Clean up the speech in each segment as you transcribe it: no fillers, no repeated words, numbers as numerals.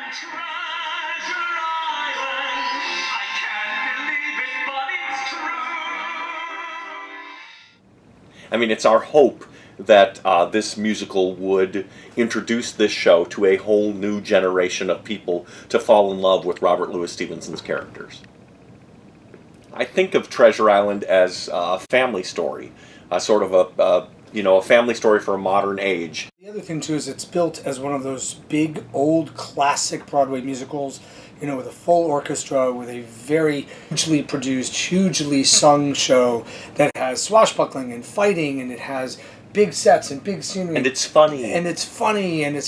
Treasure Island. I can't believe it, but it's true. I mean, it's our hope that this musical would introduce this show to a whole new generation of people to fall in love with Robert Louis Stevenson's characters. I think of Treasure Island as a family story, sort of a family story for a modern age. The other thing too is it's built as one of those big old classic Broadway musicals, with a full orchestra, with a very hugely produced, hugely sung show that has swashbuckling and fighting, and it has big sets and big scenery. And it's funny. And it's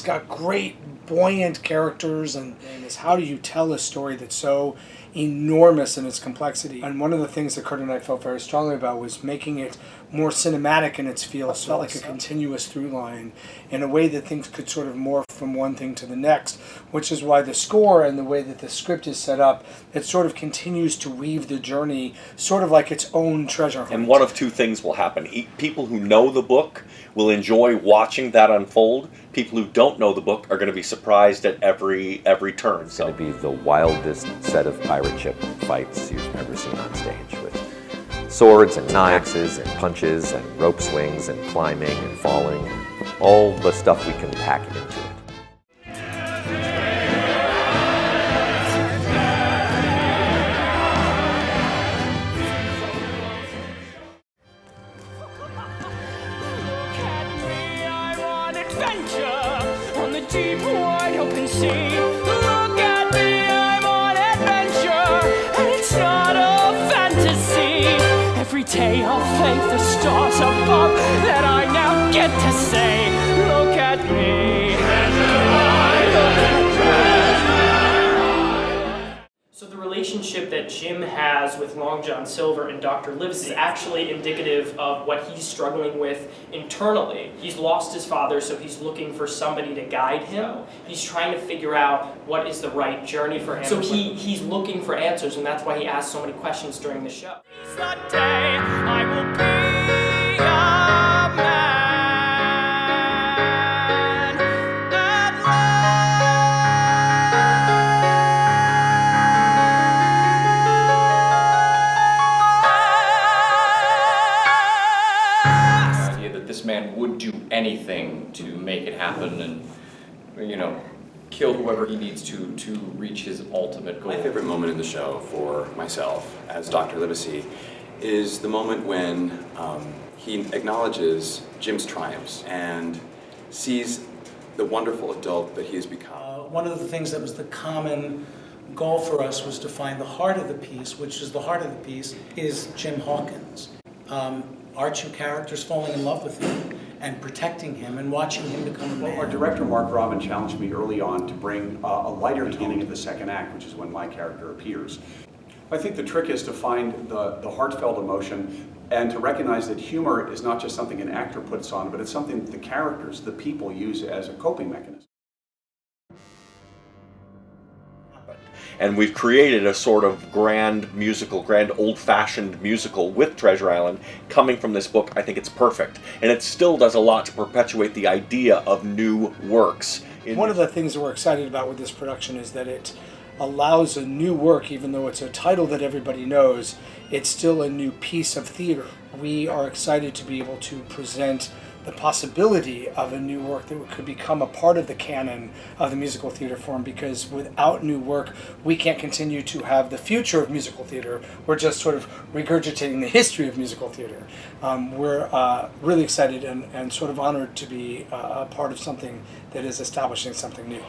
got great buoyant characters, and it's how do you tell a story that's so enormous in its complexity. And one of the things that Kurt and I felt very strongly about was making it more cinematic in its feel. It felt like a continuous through line in a way that things could sort of morph from one thing to the next, which is why the score and the way that the script is set up, it sort of continues to weave the journey sort of like its own treasure hunt. And one of two things will happen. People who know the book will enjoy watching that unfold. People who don't know the book are going to be surprised at every turn. It's going to be the wildest set of pirate ship fights you've ever seen on stage, with swords and axes and punches and rope swings and climbing and falling, all the stuff we can pack into it. On the deep, wide open sea. Look at me, I'm on adventure, and it's not a fantasy. Every day I'll thank the stars above that I now get to say, look at me. So the relationship that Jim has with Long John Silver and Dr. Livesey is actually indicative of what he's struggling with internally. He's lost his father, so he's looking for somebody to guide him. He's trying to figure out what is the right journey for him. So he's looking for answers, and that's why he asks so many questions during the show. The day I will be a man at last. The idea that this man would do anything to make it happen and, kill whoever he needs to reach his ultimate goal. My favorite moment in the show for myself as Dr. Livesey is the moment when he acknowledges Jim's triumphs and sees the wonderful adult that he has become. One of the things that was the common goal for us was to find the heart of the piece, which is the heart of the piece is Jim Hawkins. Our two characters falling in love with him and protecting him and watching him become a man. Our director, Mark Robin, challenged me early on to bring a lighter beginning of the second act, which is when my character appears. I think the trick is to find the heartfelt emotion and to recognize that humor is not just something an actor puts on, but it's something that the characters, the people, use as a coping mechanism. And we've created a sort of grand old-fashioned musical with Treasure Island coming from this book. I think it's perfect. And it still does a lot to perpetuate the idea of new works. One of the things that we're excited about with this production is that it allows a new work, even though it's a title that everybody knows, it's still a new piece of theater. We are excited to be able to present the possibility of a new work that could become a part of the canon of the musical theater form, because without new work, we can't continue to have the future of musical theater. We're just sort of regurgitating the history of musical theater. We're really excited and sort of honored to be a part of something that is establishing something new.